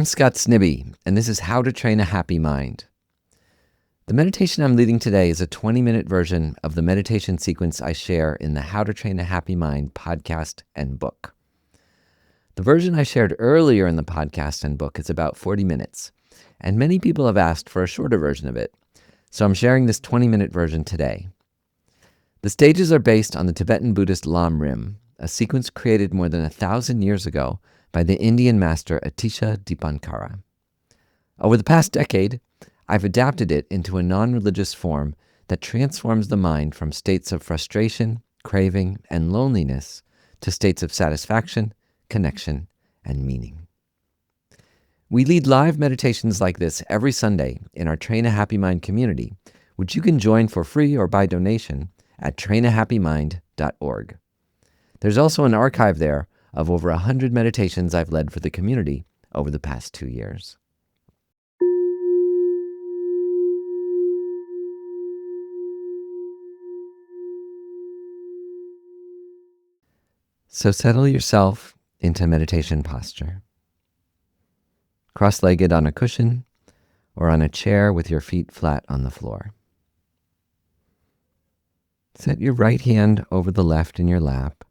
I'm Scott Snibbe, and this is How to Train a Happy Mind. The meditation I'm leading today is a 20-minute version of the meditation sequence I share in the How to Train a Happy Mind podcast and book. The version I shared earlier in the podcast and book is about 40 minutes, and many people have asked for a shorter version of it, so I'm sharing this 20-minute version today. The stages are based on the Tibetan Buddhist lamrim, a sequence created more than 1,000 years ago by the Indian Master Atisha Dipankar. Over the past decade, I've adapted it into a non-religious form that transforms the mind from states of frustration, craving, and loneliness to states of satisfaction, connection, and meaning. We lead live meditations like this every Sunday in our Train a Happy Mind community, which you can join for free or by donation at trainahappymind.org. There's also an archive there of over 100 meditations I've led for the community over the past 2 years. So settle yourself into meditation posture. Cross-legged on a cushion or on a chair with your feet flat on the floor. Set your right hand over the left in your lap,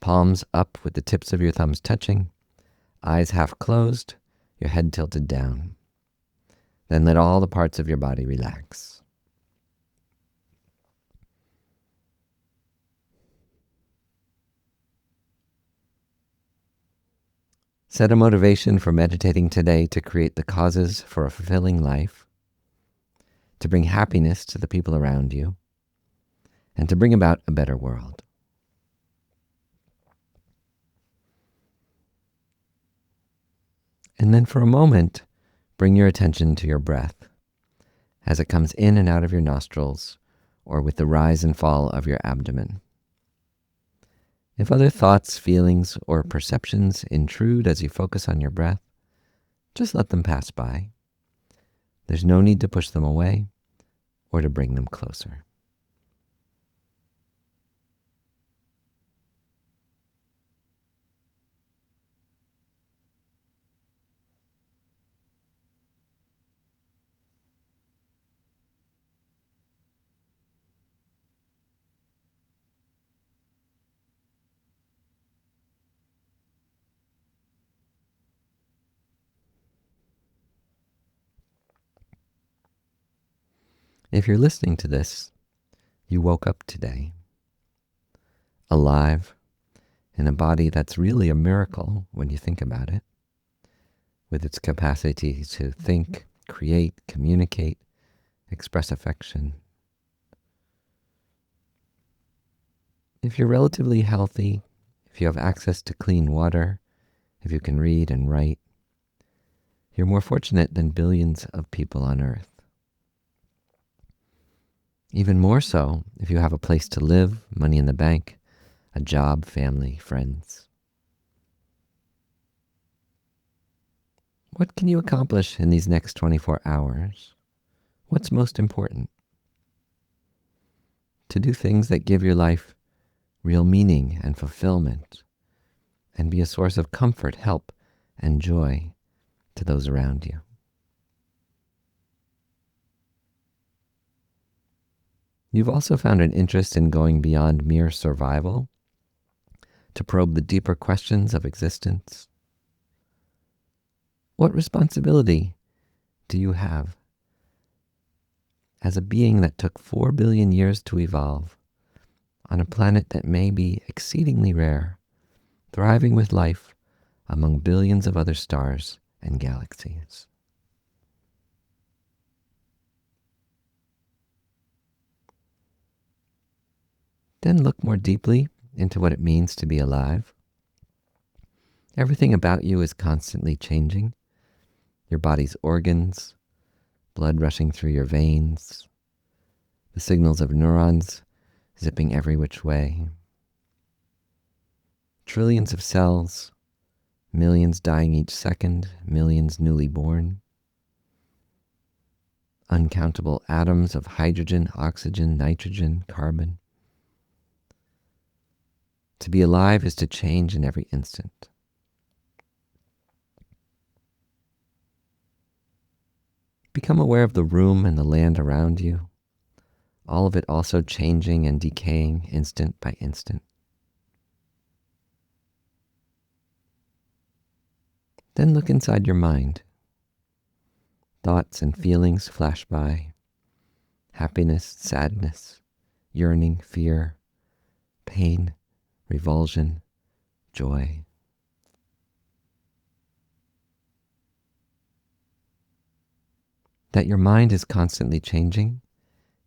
palms up with the tips of your thumbs touching, eyes half closed, your head tilted down. Then let all the parts of your body relax. Set a motivation for meditating today to create the causes for a fulfilling life, to bring happiness to the people around you, and to bring about a better world. And then for a moment, bring your attention to your breath as it comes in and out of your nostrils or with the rise and fall of your abdomen. If other thoughts, feelings, or perceptions intrude as you focus on your breath, just let them pass by. There's no need to push them away or to bring them closer. If you're listening to this, you woke up today, alive, in a body that's really a miracle when you think about it, with its capacity to think, create, communicate, express affection. If you're relatively healthy, if you have access to clean water, if you can read and write, you're more fortunate than billions of people on Earth. Even more so if you have a place to live, money in the bank, a job, family, friends. What can you accomplish in these next 24 hours? What's most important? To do things that give your life real meaning and fulfillment, and be a source of comfort, help, and joy to those around you. You've also found an interest in going beyond mere survival to probe the deeper questions of existence. What responsibility do you have as a being that took 4 billion years to evolve on a planet that may be exceedingly rare, thriving with life among billions of other stars and galaxies? Then look more deeply into what it means to be alive. Everything about you is constantly changing. Your body's organs, blood rushing through your veins, the signals of neurons zipping every which way. Trillions of cells, millions dying each second, millions newly born. Uncountable atoms of hydrogen, oxygen, nitrogen, carbon. To be alive is to change in every instant. Become aware of the room and the land around you, all of it also changing and decaying instant by instant. Then look inside your mind. Thoughts and feelings flash by. Happiness, sadness, yearning, fear, pain, revulsion, joy. That your mind is constantly changing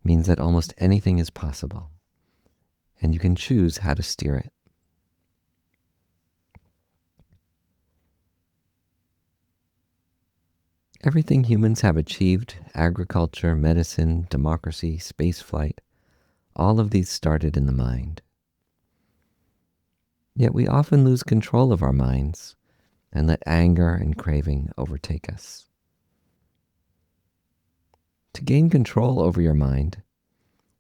means that almost anything is possible, and you can choose how to steer it. Everything humans have achieved, agriculture, medicine, democracy, spaceflight, all of these started in the mind. Yet we often lose control of our minds and let anger and craving overtake us. To gain control over your mind,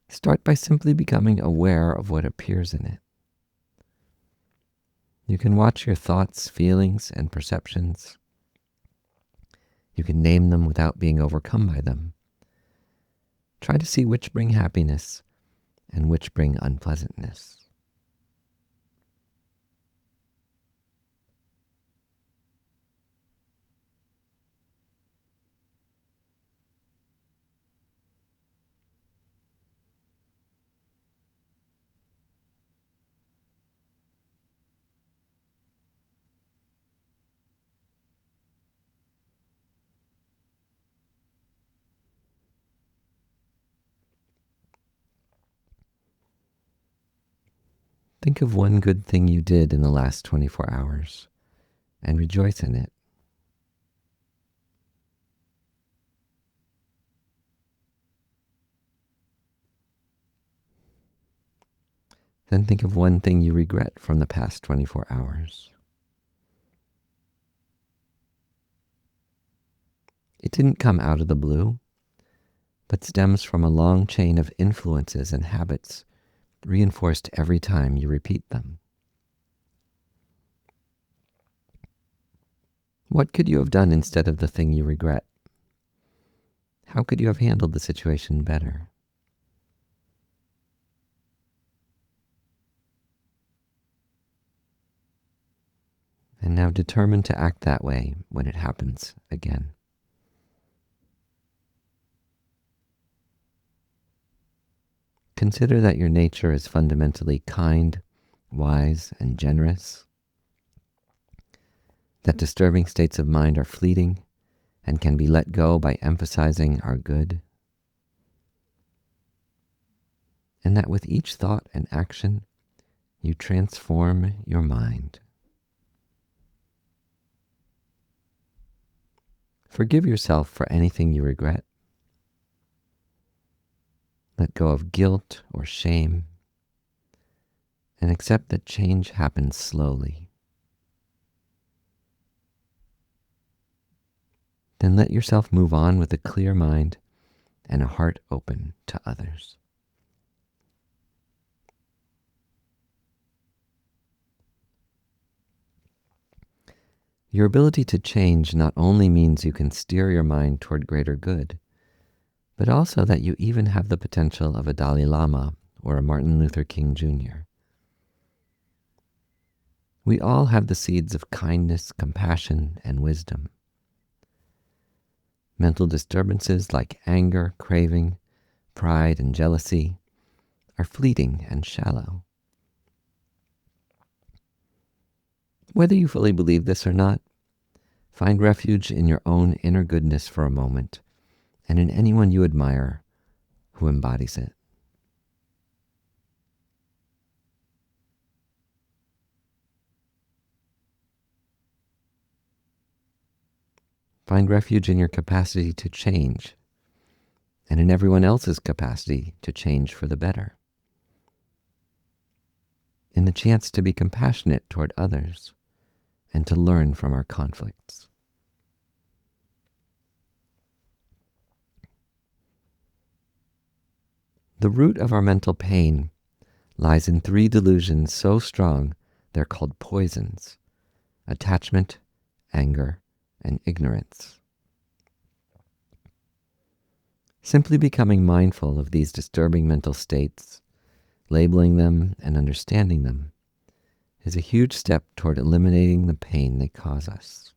start by simply becoming aware of what appears in it. You can watch your thoughts, feelings, and perceptions. You can name them without being overcome by them. Try to see which bring happiness and which bring unpleasantness. Think of one good thing you did in the last 24 hours and rejoice in it. Then think of one thing you regret from the past 24 hours. It didn't come out of the blue, but stems from a long chain of influences and habits reinforced every time you repeat them. What could you have done instead of the thing you regret? How could you have handled the situation better? And now determine to act that way when it happens again. Consider that your nature is fundamentally kind, wise, and generous, that disturbing states of mind are fleeting and can be let go by emphasizing our good, and that with each thought and action, you transform your mind. Forgive yourself for anything you regret. Let go of guilt or shame, and accept that change happens slowly. Then let yourself move on with a clear mind and a heart open to others. Your ability to change not only means you can steer your mind toward greater good, but also that you even have the potential of a Dalai Lama or a Martin Luther King Jr. We all have the seeds of kindness, compassion, and wisdom. Mental disturbances like anger, craving, pride, and jealousy are fleeting and shallow. Whether you fully believe this or not, find refuge in your own inner goodness for a moment and in anyone you admire who embodies it. Find refuge in your capacity to change and in everyone else's capacity to change for the better. In the chance to be compassionate toward others and to learn from our conflicts. The root of our mental pain lies in 3 delusions so strong they're called poisons: attachment, anger, and ignorance. Simply becoming mindful of these disturbing mental states, labeling them and understanding them, is a huge step toward eliminating the pain they cause us.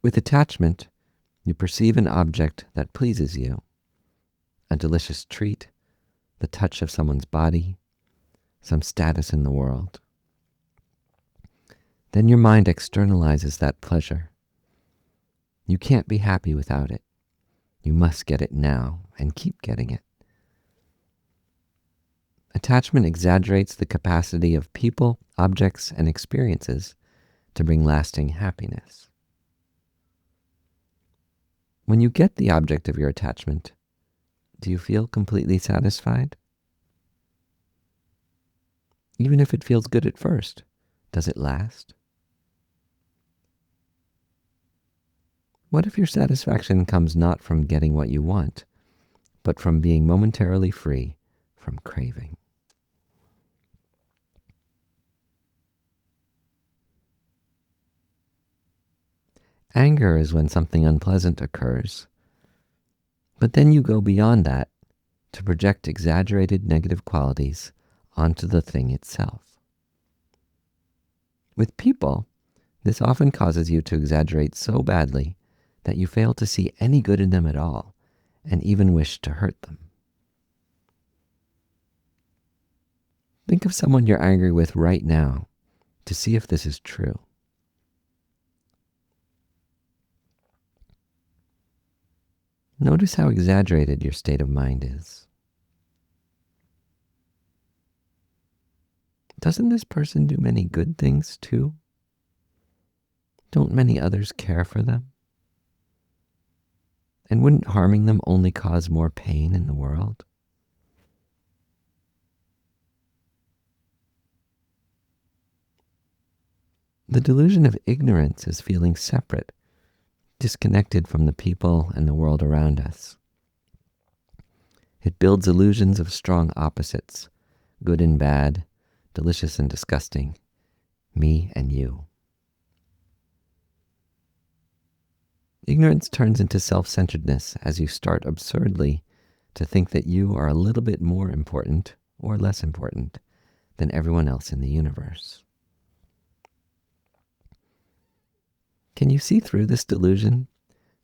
With attachment, you perceive an object that pleases you, a delicious treat, the touch of someone's body, some status in the world. Then your mind externalizes that pleasure. You can't be happy without it. You must get it now and keep getting it. Attachment exaggerates the capacity of people, objects, and experiences to bring lasting happiness. When you get the object of your attachment, do you feel completely satisfied? Even if it feels good at first, does it last? What if your satisfaction comes not from getting what you want, but from being momentarily free from craving? Anger is when something unpleasant occurs, but then you go beyond that to project exaggerated negative qualities onto the thing itself. With people, this often causes you to exaggerate so badly that you fail to see any good in them at all, and even wish to hurt them. Think of someone you're angry with right now to see if this is true. Notice how exaggerated your state of mind is. Doesn't this person do many good things too? Don't many others care for them? And wouldn't harming them only cause more pain in the world? The delusion of ignorance is feeling separate, disconnected from the people and the world around us. It builds illusions of strong opposites, good and bad, delicious and disgusting, me and you. Ignorance turns into self-centeredness as you start absurdly to think that you are a little bit more important or less important than everyone else in the universe. Can you see through this delusion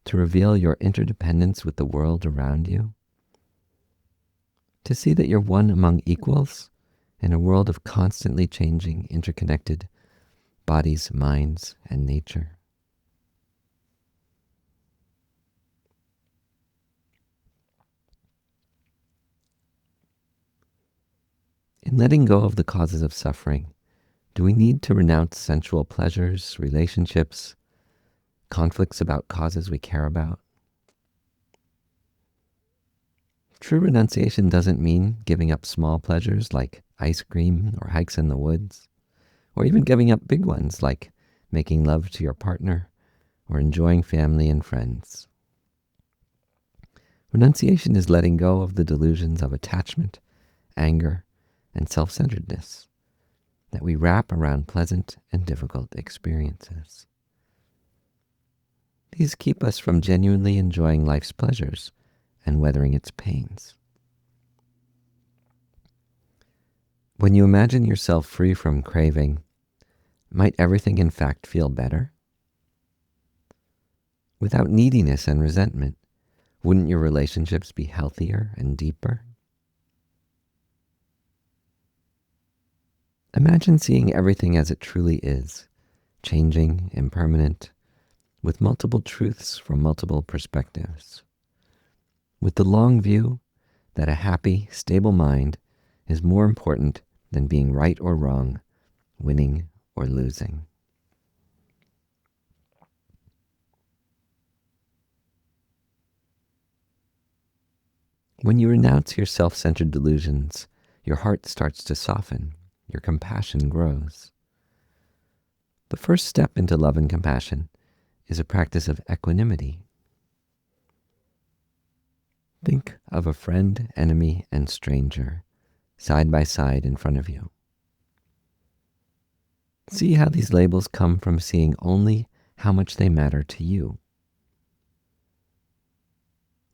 to reveal your interdependence with the world around you? To see that you're one among equals in a world of constantly changing, interconnected bodies, minds, and nature? In letting go of the causes of suffering, do we need to renounce sensual pleasures, relationships, conflicts about causes we care about? True renunciation doesn't mean giving up small pleasures like ice cream or hikes in the woods, or even giving up big ones like making love to your partner or enjoying family and friends. Renunciation is letting go of the delusions of attachment, anger, and self-centeredness that we wrap around pleasant and difficult experiences. These keep us from genuinely enjoying life's pleasures and weathering its pains. When you imagine yourself free from craving, might everything in fact feel better? Without neediness and resentment, wouldn't your relationships be healthier and deeper? Imagine seeing everything as it truly is, changing, impermanent, with multiple truths from multiple perspectives. With the long view that a happy, stable mind is more important than being right or wrong, winning or losing. When you renounce your self-centered delusions, your heart starts to soften. Your compassion grows. The first step into love and compassion is a practice of equanimity. Think of a friend, enemy, and stranger side by side in front of you. See how these labels come from seeing only how much they matter to you.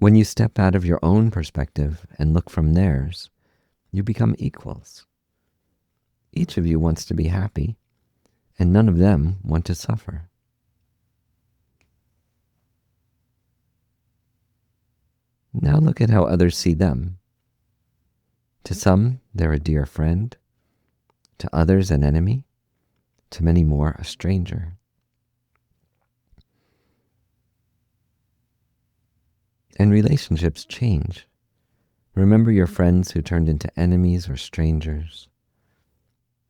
When you step out of your own perspective and look from theirs, you become equals. Each of you wants to be happy, and none of them want to suffer. Now look at how others see them. To some, they're a dear friend. To others, an enemy. To many more, a stranger. And relationships change. Remember your friends who turned into enemies or strangers.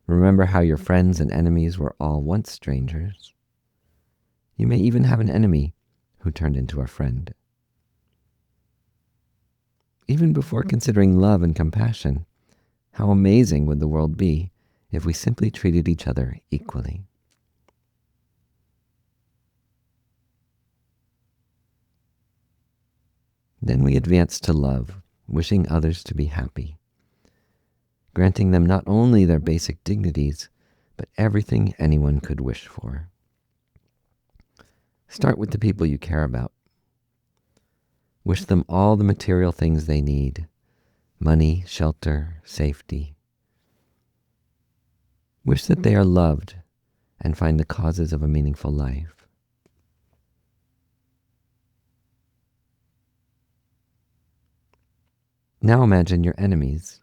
Remember how your friends and enemies were all once strangers. You may even have an enemy who turned into a friend. Even before considering love and compassion, how amazing would the world be if we simply treated each other equally? Then we advance to love, wishing others to be happy, granting them not only their basic dignities, but everything anyone could wish for. Start with the people you care about. Wish them all the material things they need: money, shelter, safety. Wish that they are loved and find the causes of a meaningful life. Now imagine your enemies,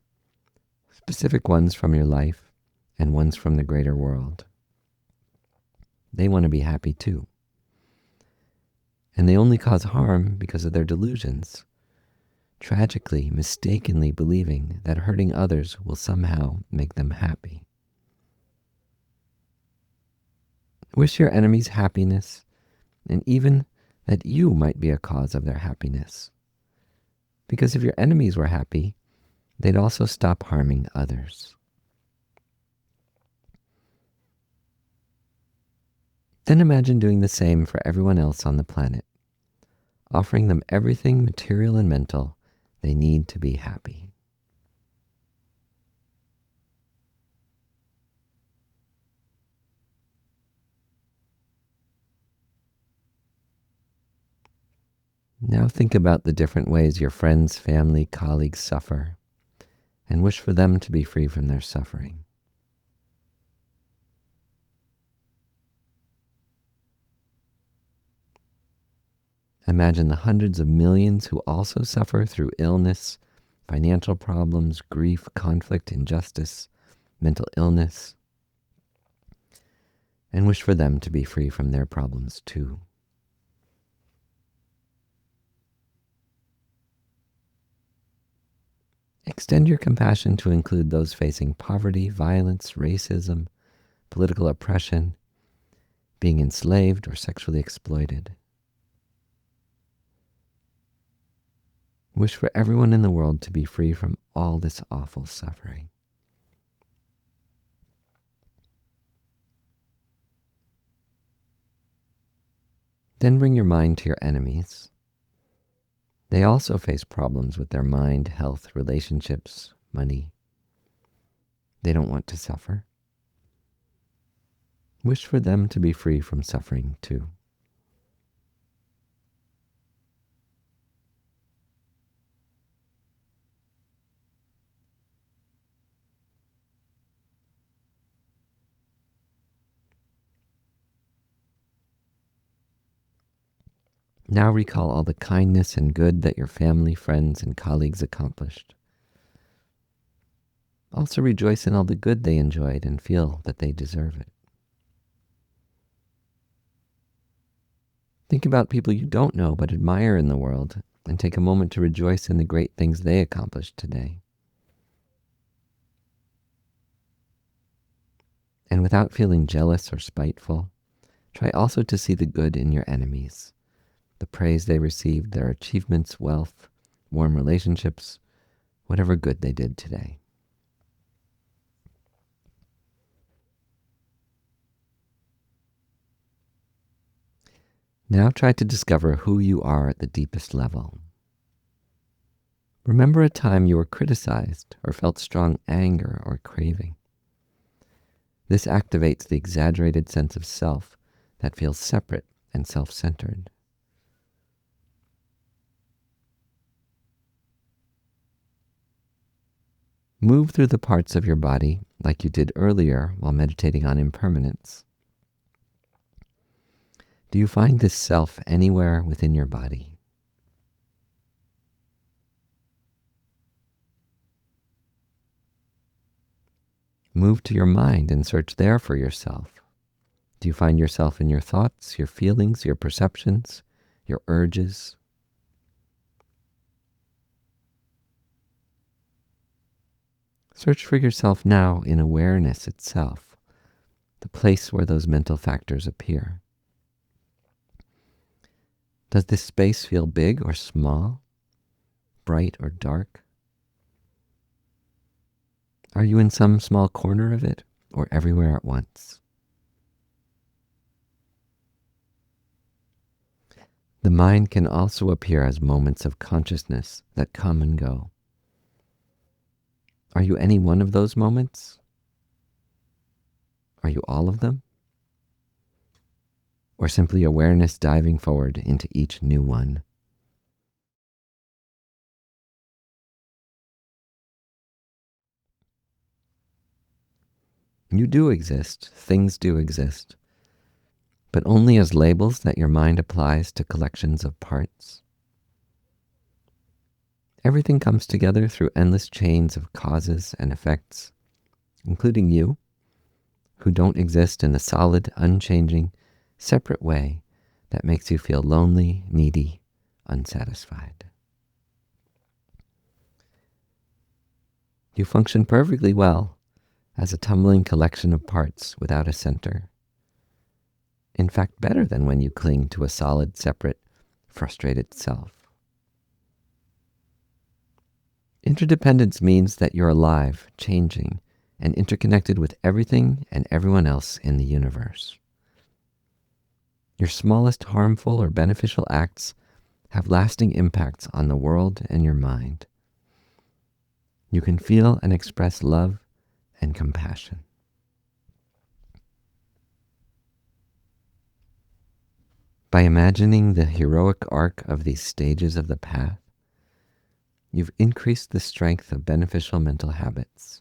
specific ones from your life and ones from the greater world. They want to be happy too. And they only cause harm because of their delusions, tragically, mistakenly believing that hurting others will somehow make them happy. Wish your enemies happiness, and even that you might be a cause of their happiness. Because if your enemies were happy, they'd also stop harming others. Then imagine doing the same for everyone else on the planet, offering them everything material and mental they need to be happy. Now think about the different ways your friends, family, colleagues suffer, and wish for them to be free from their suffering. Imagine the hundreds of millions who also suffer through illness, financial problems, grief, conflict, injustice, mental illness, and wish for them to be free from their problems too. Extend your compassion to include those facing poverty, violence, racism, political oppression, being enslaved or sexually exploited. Wish for everyone in the world to be free from all this awful suffering. Then bring your mind to your enemies. They also face problems with their mind, health, relationships, money. They don't want to suffer. Wish for them to be free from suffering too. Now recall all the kindness and good that your family, friends, and colleagues accomplished. Also rejoice in all the good they enjoyed and feel that they deserve it. Think about people you don't know but admire in the world, and take a moment to rejoice in the great things they accomplished today. And without feeling jealous or spiteful, try also to see the good in your enemies, the praise they received, their achievements, wealth, warm relationships, whatever good they did today. Now try to discover who you are at the deepest level. Remember a time you were criticized or felt strong anger or craving. This activates the exaggerated sense of self that feels separate and self-centered. Move through the parts of your body like you did earlier while meditating on impermanence. Do you find this self anywhere within your body? Move to your mind and search there for yourself. Do you find yourself in your thoughts, your feelings, your perceptions, your urges? Search for yourself now in awareness itself, the place where those mental factors appear. Does this space feel big or small, bright or dark? Are you in some small corner of it or everywhere at once? The mind can also appear as moments of consciousness that come and go. Are you any one of those moments? Are you all of them? Or simply awareness diving forward into each new one? You do exist, things do exist, but only as labels that your mind applies to collections of parts. Everything comes together through endless chains of causes and effects, including you, who don't exist in the solid, unchanging, separate way that makes you feel lonely, needy, unsatisfied. You function perfectly well as a tumbling collection of parts without a center. In fact, better than when you cling to a solid, separate, frustrated self. Interdependence means that you're alive, changing, and interconnected with everything and everyone else in the universe. Your smallest harmful or beneficial acts have lasting impacts on the world and your mind. You can feel and express love and compassion. By imagining the heroic arc of these stages of the path, you've increased the strength of beneficial mental habits.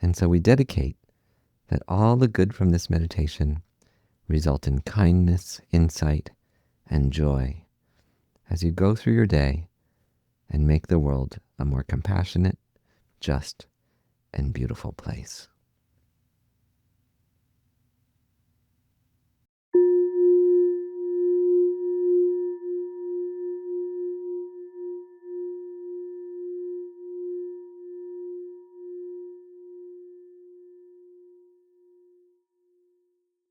And so we dedicate that all the good from this meditation result in kindness, insight, and joy as you go through your day and make the world a more compassionate, just, and beautiful place.